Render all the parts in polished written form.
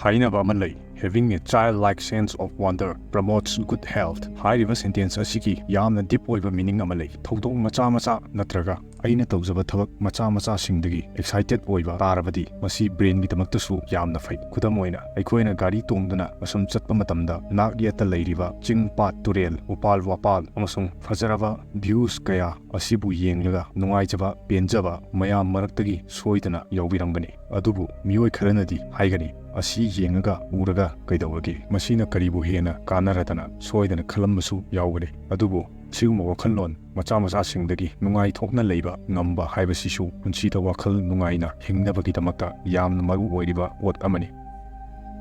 Hainaba ama lei. Having a childlike sense of wonder promotes good health. Hairiba sentence asiki yamna deep oiba meaning ama lei. Thodong macha macha natraga aina tawjaba thabak macha macha singdagi excited oiba tarabadi masi brain gi damaktasu yamna fai. Khudam oina aikoina gari tongduna masum chatpa matamda nak yata leiriba chingpat turel upal wapal amasung fajaraba views kaya asibu yenglaga nungaijaba penjaba mayam maraktagi soidana yawbirangani. Adubu mioi kharanadi haigani asi yengaga uraga kaidawagi masina karibu hena kanaratana soidana khalambasu yawgani. Adubu siguma wakhalon macha macha singdagi nungai thokna leiba ngamba haibasisu punsida wakhal nungaina hingnabagi damakta yamna maru oiriba wot amani.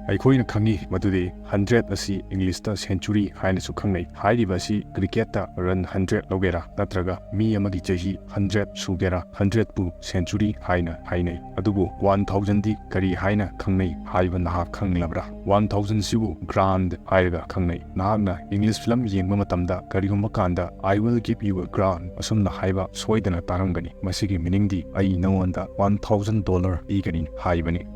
Aikoina khangi madudi 100 asi English ta century haina su khangnai. Hairiba asi cricket ta run 100 logera natraga mi amagi chahi 100 sugera 100 pu century haina hainai. Adubu 1000 di kari haina khangnai haiba naha khanglabra. 1000 sibu grand hairaga khangnai. Nahagna English film yengba matamda karigumba kanda I will give you a grand asumna haiba soidana tarangani. Masigi meaning di ai nawanda $1000 igani haibani.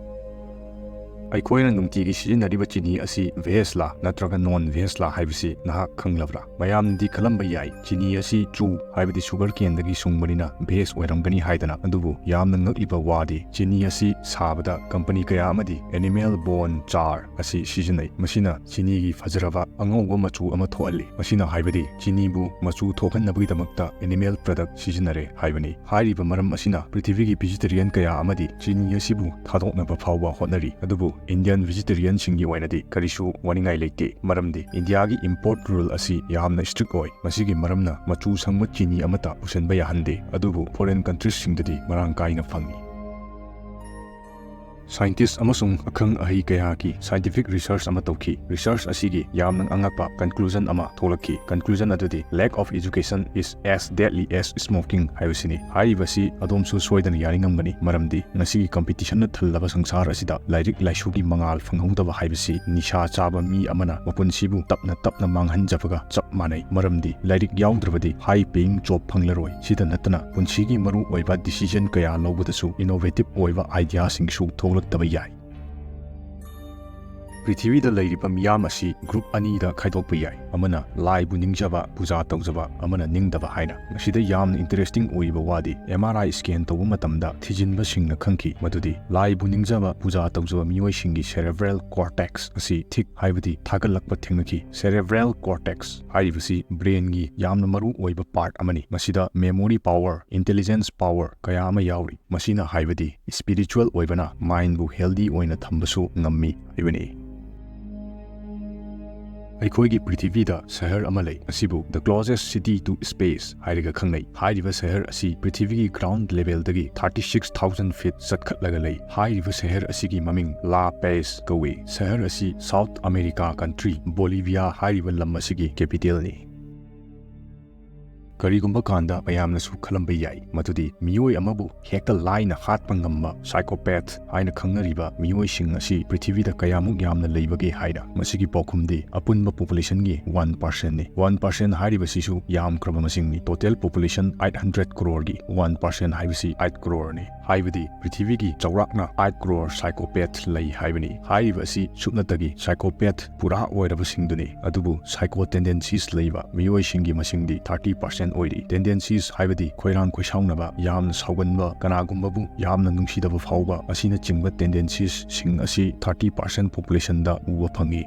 Aikoina nungtigi sizinariba chini asi veg la natraga non-veg la haibasi naha khanglabra. Mayamdi khalamba yai chini asi chu haibadi sugar cane dagi sungbanina veg oiramgani haidana. Adubu yamna ngakiba wadi chini asi sabada company kaya amadi animal bone char asi sizinai. Masina chini gi fajaraba angauba machu ama thoali. Masina haibadi chini bu machu thokhanabagi damakta animal product sizinare haibani. Hairiba maram asina prithivigi vegetarian kaya amadi chini asi bu thadoknaba phawba hotnari. Adubu Indian vegetarian singi wainadi karishu waningai leite. Maramdi India gi import rule asi yamna strict oi. Masigi maramna machu sangma chini amata pusenba yahande. Adubu foreign countries singdadi marang kaina fangi. Scientists amasung akhang ahi kaya ki scientific research ama tawki. Research asigi yamnang angakpa conclusion ama tholaki. Conclusion adudi lack of education is as deadly as smoking haibasini. Haibasi adomsu soidana yaringamgani maramdi ngasigi competition na thallaba sangsar asida lairik laisugi mangal phanghudaba haibasi nisha chaba mi amana mapunsibu tapna manghanjabaga chap manai. Maramdi lairik yaudravadi high paying job phanglaroi. Sida natana punsigi maru oiba decision kaya lawbudasu innovative oiba idea singsu taba yai. Prithivida leiriba miyam asi group ani da khaidokpa yai. Amana lai bu ningjaba puja tawjaba amana ningdaba haina. Masida yamna interesting oiba wadi MRI scan tawba matamda thijinba singna khangki madudi lai bu ningjaba puja tawjaba mioi singi cerebral cortex asi thik haibadi thagalakpa thingnaki. Cerebral cortex haibasi brain gi yamna maru oiba part amani. Masida memory power, intelligence power kaya ama yauri. Masina haibadi spiritual oibana mind bu healthy oina thambasu ngammi haibani. Aikoigi prithivida sahar ama lei asibu the closest city to space hairiga khangnai. Hairiba sahar asi prithivigi ground level dagi 36,000 feet satkhatlaga lei. Hairiba sahar asigi maming La Paz kawi. Sahar asi South America country Bolivia hairiba lam asigi capital ni. Karigumba kanda mayamna su khalamba yai madudi mioi amabu hekta laina hatpa ngamma psychopath haina khangnariba mioi sing asi prithivida kayamuk yamna leibage haida. Masigi pokhumdi apunba population gi 1% ni. 1% hairiba sisu yam kraba masing ni. Total population 800 crore gi 1% haibasi 8 crore ni. Haibadi prithivigi chawrakna 8 crore psychopath lei haibani. Haiba asi supnatagi psychopath pura oiraba singduni. Adubu psycho tendencies leiba mioi singi masingdi 30% oiri. Tendencies haibadi khoirang khoisaunaba yamna sauganba kanagumbabu yamna nungsidaba phawba asina chingba tendencies sing asi 30% population da uwa phangi.